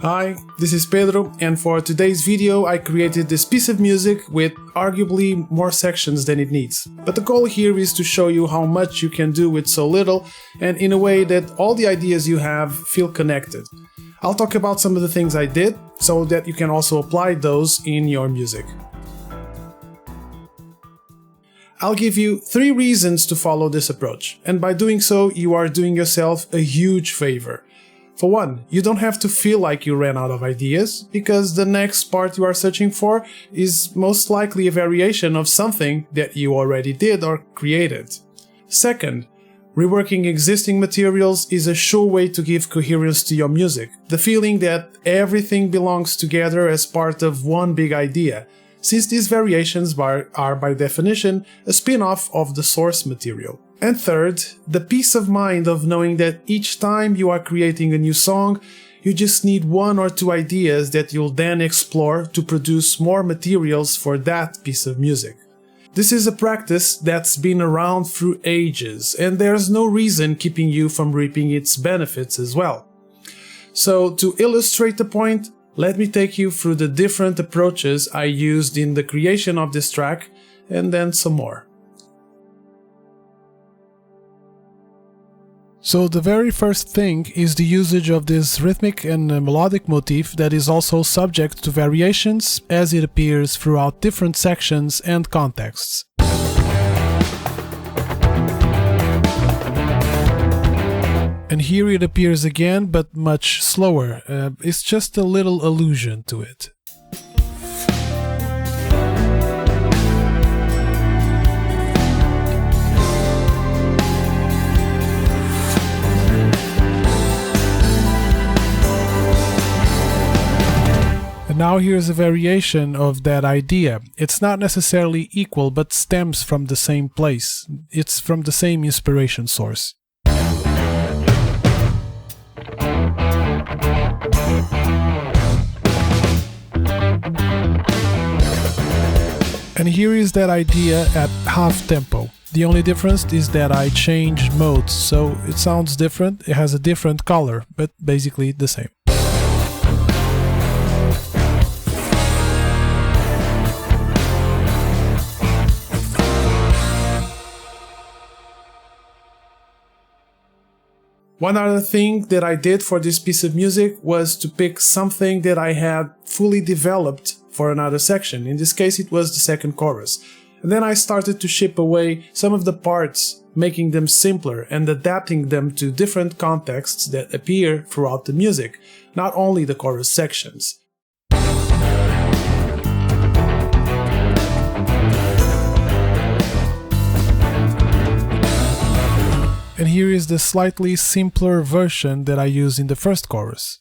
Hi, this is Pedro, and for today's video I created this piece of music with arguably more sections than it needs. But the goal here is to show you how much you can do with so little, and in a way that all the ideas you have feel connected. I'll talk about some of the things I did, so that you can also apply those in your music. I'll give you 3 reasons to follow this approach, and by doing so you are doing yourself a huge favor. For one, you don't have to feel like you ran out of ideas, because the next part you are searching for is most likely a variation of something that you already did or created. Second, reworking existing materials is a sure way to give coherence to your music, the feeling that everything belongs together as part of one big idea, since these variations are by definition a spin-off of the source material. And third, the peace of mind of knowing that each time you are creating a new song, you just need 1 or 2 ideas that you'll then explore to produce more materials for that piece of music. This is a practice that's been around through ages, and there's no reason keeping you from reaping its benefits as well. So, to illustrate the point, let me take you through the different approaches I used in the creation of this track, and then some more. So the very first thing is the usage of this rhythmic and melodic motif that is also subject to variations as it appears throughout different sections and contexts. And here it appears again, but much slower. It's just a little allusion to it. And now here's a variation of that idea. It's not necessarily equal, but stems from the same place. It's from the same inspiration source. And here is that idea at half tempo. The only difference is that I changed modes, so it sounds different, it has a different color, but basically the same. One other thing that I did for this piece of music was to pick something that I had fully developed for another section. In this case it was the second chorus. And then I started to chip away some of the parts, making them simpler and adapting them to different contexts that appear throughout the music, not only the chorus sections. And here is the slightly simpler version that I used in the first chorus.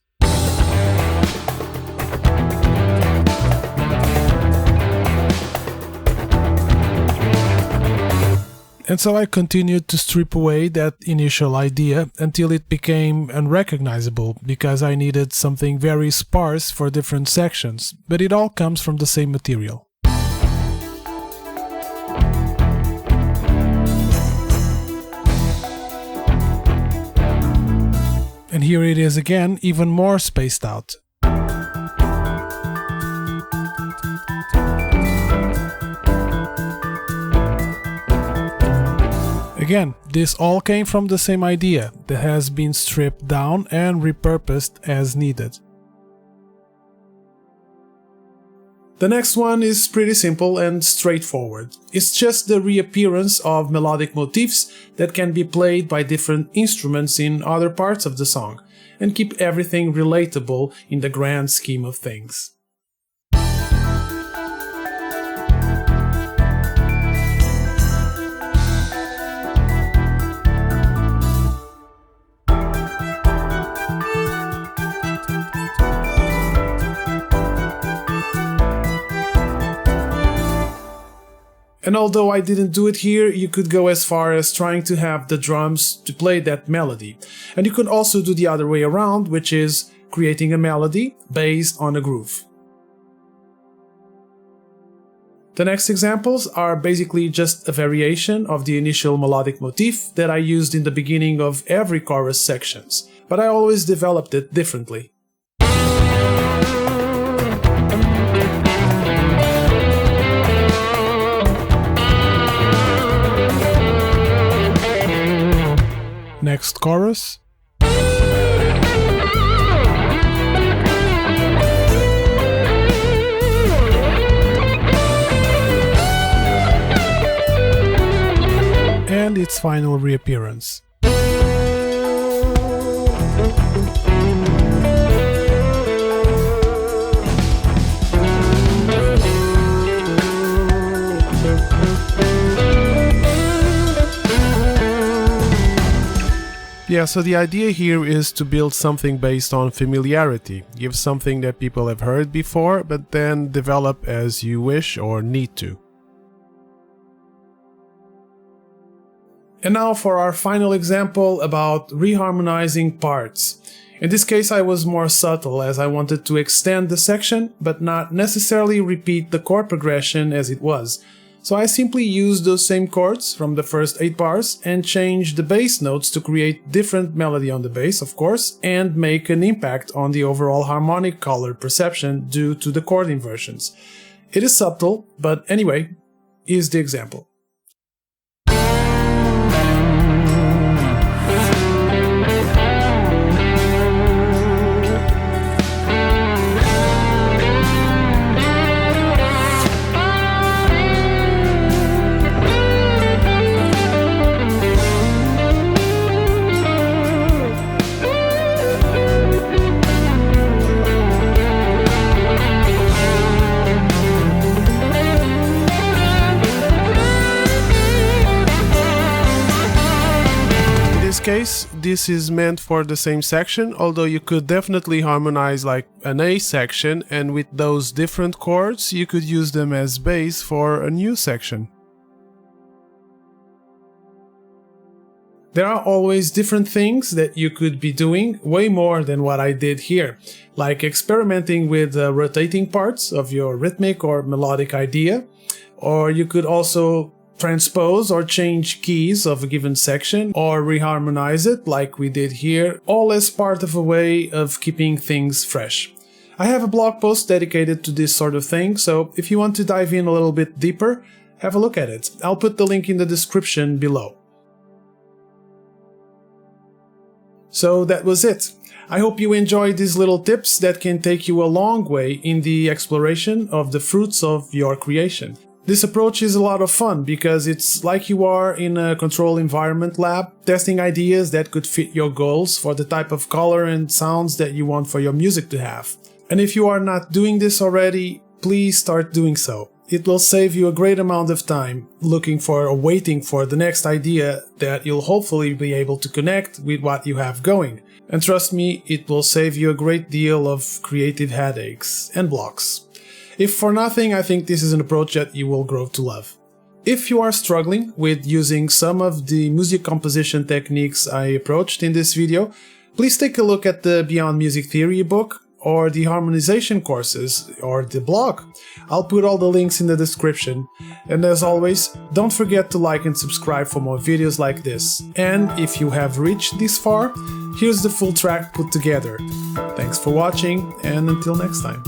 And so I continued to strip away that initial idea until it became unrecognizable, because I needed something very sparse for different sections, but it all comes from the same material. And here it is again, even more spaced out. Again, this all came from the same idea that has been stripped down and repurposed as needed. The next one is pretty simple and straightforward. It's just the reappearance of melodic motifs that can be played by different instruments in other parts of the song, and keep everything relatable in the grand scheme of things. And although I didn't do it here, you could go as far as trying to have the drums to play that melody. And you could also do the other way around, which is creating a melody based on a groove. The next examples are basically just a variation of the initial melodic motif that I used in the beginning of every chorus sections, but I always developed it differently. Next chorus. And its final reappearance. Yeah, so the idea here is to build something based on familiarity. Give something that people have heard before, but then develop as you wish or need to. And now for our final example about reharmonizing parts. In this case I was more subtle, as I wanted to extend the section, but not necessarily repeat the chord progression as it was. So I simply used those same chords from the first 8 bars and changed the bass notes to create different melody on the bass, of course, and make an impact on the overall harmonic color perception due to the chord inversions. It is subtle, but anyway, here's the example. Case, this is meant for the same section, although you could definitely harmonize like an A section, and with those different chords you could use them as bass for a new section. There are always different things that you could be doing, way more than what I did here, like experimenting with rotating parts of your rhythmic or melodic idea, or you could also transpose or change keys of a given section, or reharmonize it like we did here, all as part of a way of keeping things fresh. I have a blog post dedicated to this sort of thing, so if you want to dive in a little bit deeper, have a look at it. I'll put the link in the description below. So that was it. I hope you enjoyed these little tips that can take you a long way in the exploration of the fruits of your creation. This approach is a lot of fun because it's like you are in a control environment lab, testing ideas that could fit your goals for the type of color and sounds that you want for your music to have. And if you are not doing this already, please start doing so. It will save you a great amount of time looking for or waiting for the next idea that you'll hopefully be able to connect with what you have going. And trust me, it will save you a great deal of creative headaches and blocks. If for nothing, I think this is an approach that you will grow to love. If you are struggling with using some of the music composition techniques I approached in this video, please take a look at the Beyond Music Theory book or the harmonization courses or the blog. I'll put all the links in the description. And as always, don't forget to like and subscribe for more videos like this. And if you have reached this far, here's the full track put together. Thanks for watching, and until next time.